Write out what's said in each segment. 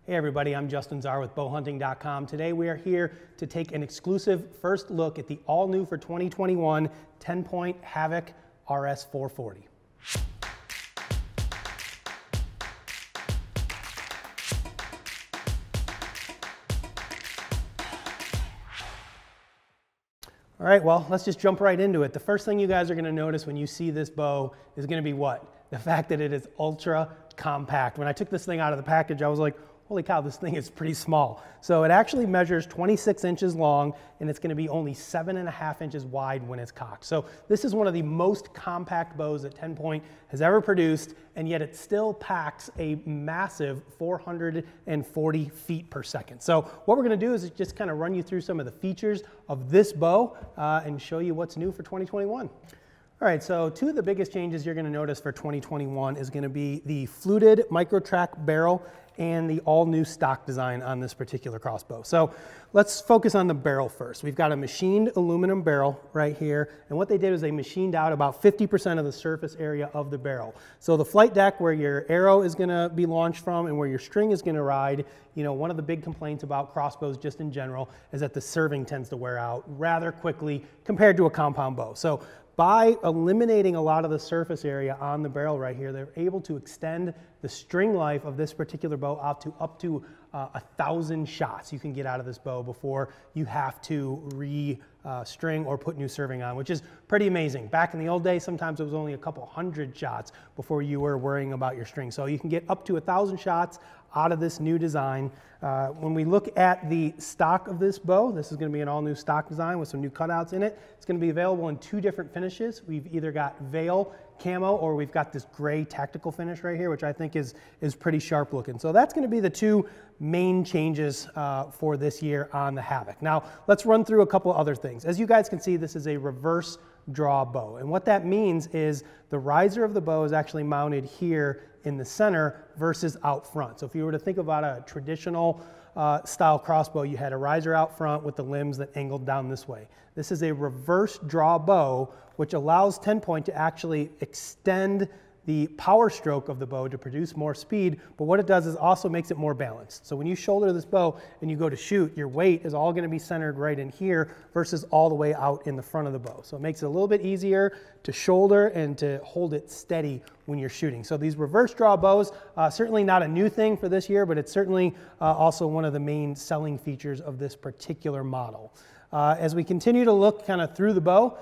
Hey everybody, I'm Justin Czar with bowhunting.com. Today we are here to take an exclusive first look at the all-new for 2021 TenPoint Havoc RS440. All right, well, let's just jump right into it. The first thing you guys are going to notice when you see this bow is going to be what? The fact that it is ultra compact. When I took this thing out of the package, I was like, holy cow, this thing is pretty small. So it actually measures 26 inches long, and it's going to be only 7.5 inches wide when it's cocked. So this is one of the most compact bows that TenPoint has ever produced, and yet it still packs a massive 440 feet per second. So what we're going to do is just kind of run you through some of the features of this bow and show you what's new for 2021. All right, so two of the biggest changes you're going to notice for 2021 is going to be the fluted micro-track barrel and the all-new stock design on this particular crossbow. So let's focus on the barrel first. We've got a machined aluminum barrel right here, and what they did is they machined out about 50% of the surface area of the barrel. So the flight deck where your arrow is going to be launched from and where your string is going to ride, you know, one of the big complaints about crossbows just in general is that the serving tends to wear out rather quickly compared to a compound bow. So by eliminating a lot of the surface area on the barrel right here, they're able to extend the string life of this particular bow out to up to 1,000 shots you can get out of this bow before you have to re-string or put new serving on, which is pretty amazing. Back in the old days, sometimes it was only a couple hundred shots before you were worrying about your string. So you can get up to 1,000 shots out of this new design. When we look at the stock of this bow, this is going to be an all-new stock design with some new cutouts in it. It's going to be available in two different finishes. We've either got veil camo or we've got this gray tactical finish right here, which I think is pretty sharp looking. So that's going to be the two main changes for this year on the Havoc. Now let's run through a couple other things. As you guys can see, this is a reverse draw bow, and what that means is the riser of the bow is actually mounted here in the center versus out front. So if you were to think about a traditional style crossbow, you had a riser out front with the limbs that angled down this way. This is a reverse draw bow, which allows TenPoint to actually extend the power stroke of the bow to produce more speed, but what it does is also makes it more balanced. So when you shoulder this bow and you go to shoot, your weight is all going to be centered right in here versus all the way out in the front of the bow. So it makes it a little bit easier to shoulder and to hold it steady when you're shooting. So these reverse draw bows, certainly not a new thing for this year, but it's certainly also one of the main selling features of this particular model. As we continue to look kind of through the bow,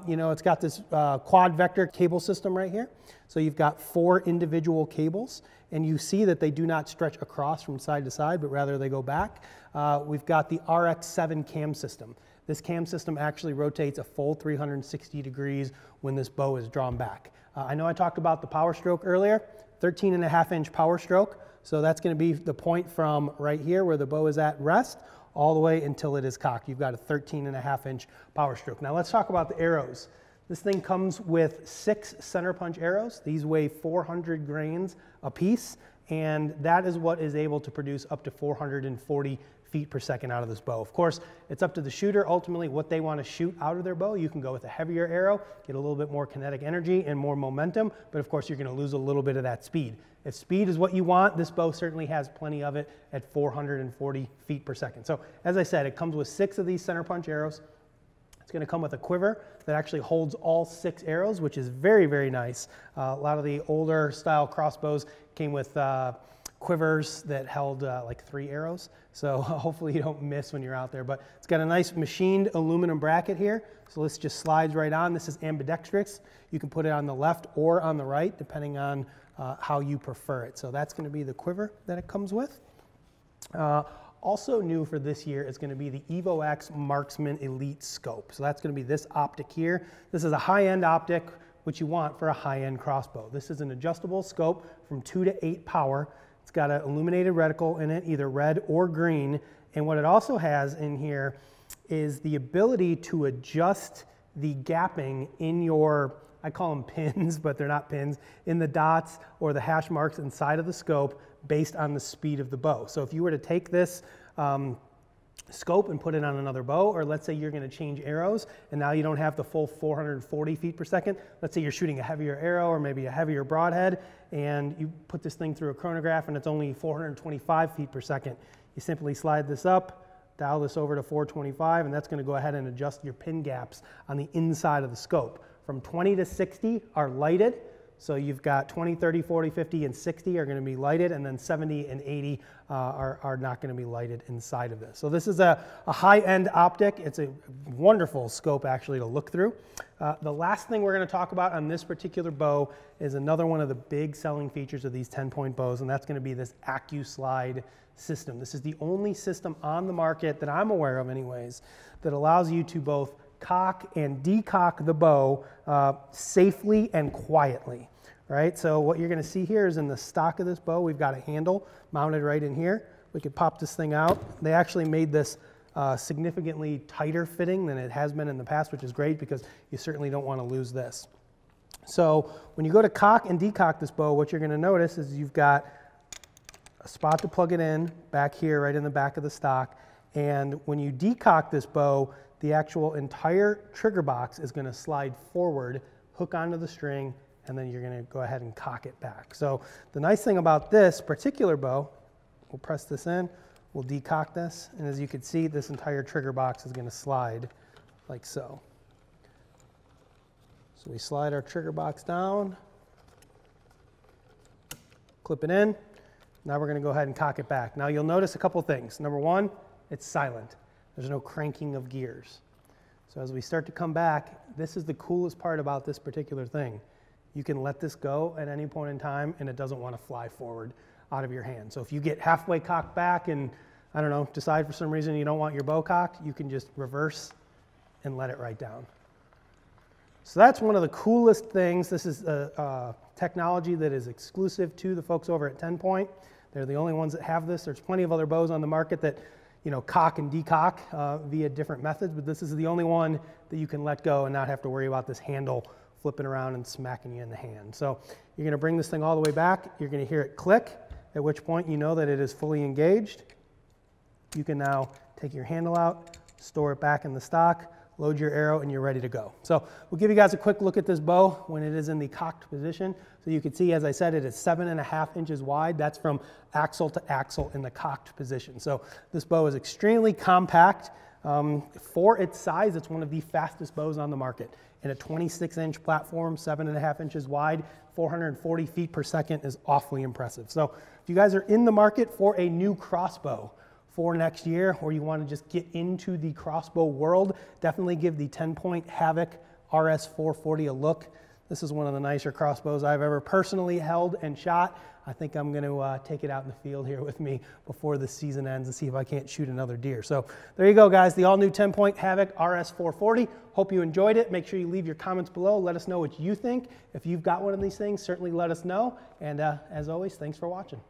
you know, it's got this quad vector cable system right here. So you've got 4 individual cables, and you see that they do not stretch across from side to side, but rather they go back. We've got the Rx7 Cam System. This cam system actually rotates a full 360 degrees when this bow is drawn back. I know I talked about the power stroke earlier, 13.5 inch power stroke. So that's going to be the point from right here where the bow is at rest all the way until it is cocked. You've got a 13.5 inch power stroke. Now let's talk about the arrows. This thing comes with 6 center punch arrows. These weigh 400 grains a piece, and that is what is able to produce up to 440 feet per second out of this bow. Of course, it's up to the shooter ultimately what they want to shoot out of their bow. You can go with a heavier arrow, get a little bit more kinetic energy and more momentum, but of course you're going to lose a little bit of that speed. If speed is what you want, this bow certainly has plenty of it at 440 feet per second. So as I said, it comes with 6 of these center punch arrows. It's going to come with a quiver that actually holds all 6 arrows, which is very, very nice. A lot of the older style crossbows came with quivers that held like 3 arrows. So hopefully you don't miss when you're out there. But it's got a nice machined aluminum bracket here. So this just slides right on. This is ambidextrous. You can put it on the left or on the right, depending on how you prefer it. So that's going to be the quiver that it comes with. Also new for this year is going to be the EvoX Marksman Elite Scope. So that's going to be this optic here. This is a high-end optic, which you want for a high-end crossbow. This is an adjustable scope from 2 to 8 power. It's got an illuminated reticle in it, either red or green. And what it also has in here is the ability to adjust the gapping in your, I call them pins, but they're not pins, in the dots or the hash marks inside of the scope based on the speed of the bow. So if you were to take this scope and put it on another bow, or let's say you're going to change arrows and now you don't have the full 440 feet per second. Let's say you're shooting a heavier arrow or maybe a heavier broadhead, and you put this thing through a chronograph and it's only 425 feet per second. You simply slide this up, dial this over to 425, and that's going to go ahead and adjust your pin gaps on the inside of the scope. From 20 to 60 are lighted. So you've got 20, 30, 40, 50, and 60 are going to be lighted, and then 70 and 80 are not going to be lighted inside of this. So this is a high-end optic. It's a wonderful scope actually to look through. The last thing we're going to talk about on this particular bow is another one of the big selling features of these 10-point bows, and that's going to be this Accuslide system. This is the only system on the market that I'm aware of anyways that allows you to both cock and decock the bow safely and quietly, right? So what you're going to see here is in the stock of this bow, we've got a handle mounted right in here. We could pop this thing out. They actually made this significantly tighter fitting than it has been in the past, which is great because you certainly don't want to lose this. So when you go to cock and decock this bow, what you're going to notice is you've got a spot to plug it in back here, right in the back of the stock. And when you decock this bow, the actual entire trigger box is going to slide forward, hook onto the string, and then you're going to go ahead and cock it back. So the nice thing about this particular bow, we'll press this in, we'll decock this, and as you can see, this entire trigger box is going to slide like so. So we slide our trigger box down, clip it in. Now we're going to go ahead and cock it back. Now you'll notice a couple things. Number one, it's silent. There's no cranking of gears. So as we start to come back, this is the coolest part about this particular thing. You can let this go at any point in time and it doesn't want to fly forward out of your hand. So if you get halfway cocked back and, I don't know, decide for some reason you don't want your bow cocked, you can just reverse and let it right down. So that's one of the coolest things. This is a technology that is exclusive to the folks over at TenPoint. They're the only ones that have this. There's plenty of other bows on the market that, you know, cock and decock via different methods, but this is the only one that you can let go and not have to worry about this handle flipping around and smacking you in the hand. So you're going to bring this thing all the way back. You're going to hear it click, at which point you know that it is fully engaged. You can now take your handle out, store it back in the stock, load your arrow, and you're ready to go. So we'll give you guys a quick look at this bow when it is in the cocked position. So you can see, as I said, it is 7.5 inches wide. That's from axle to axle in the cocked position. So this bow is extremely compact. For its size, it's one of the fastest bows on the market. In a 26-inch platform, 7.5 inches wide, 440 feet per second is awfully impressive. So if you guys are in the market for a new crossbow for next year, or you want to just get into the crossbow world, definitely give the TenPoint Havoc RS440 a look. This is one of the nicer crossbows I've ever personally held and shot. I think I'm going to take it out in the field here with me before the season ends and see if I can't shoot another deer. So there you go, guys, the all-new TenPoint Havoc RS440. Hope you enjoyed it. Make sure you leave your comments below. Let us know what you think. If you've got one of these things, certainly let us know. And as always, thanks for watching.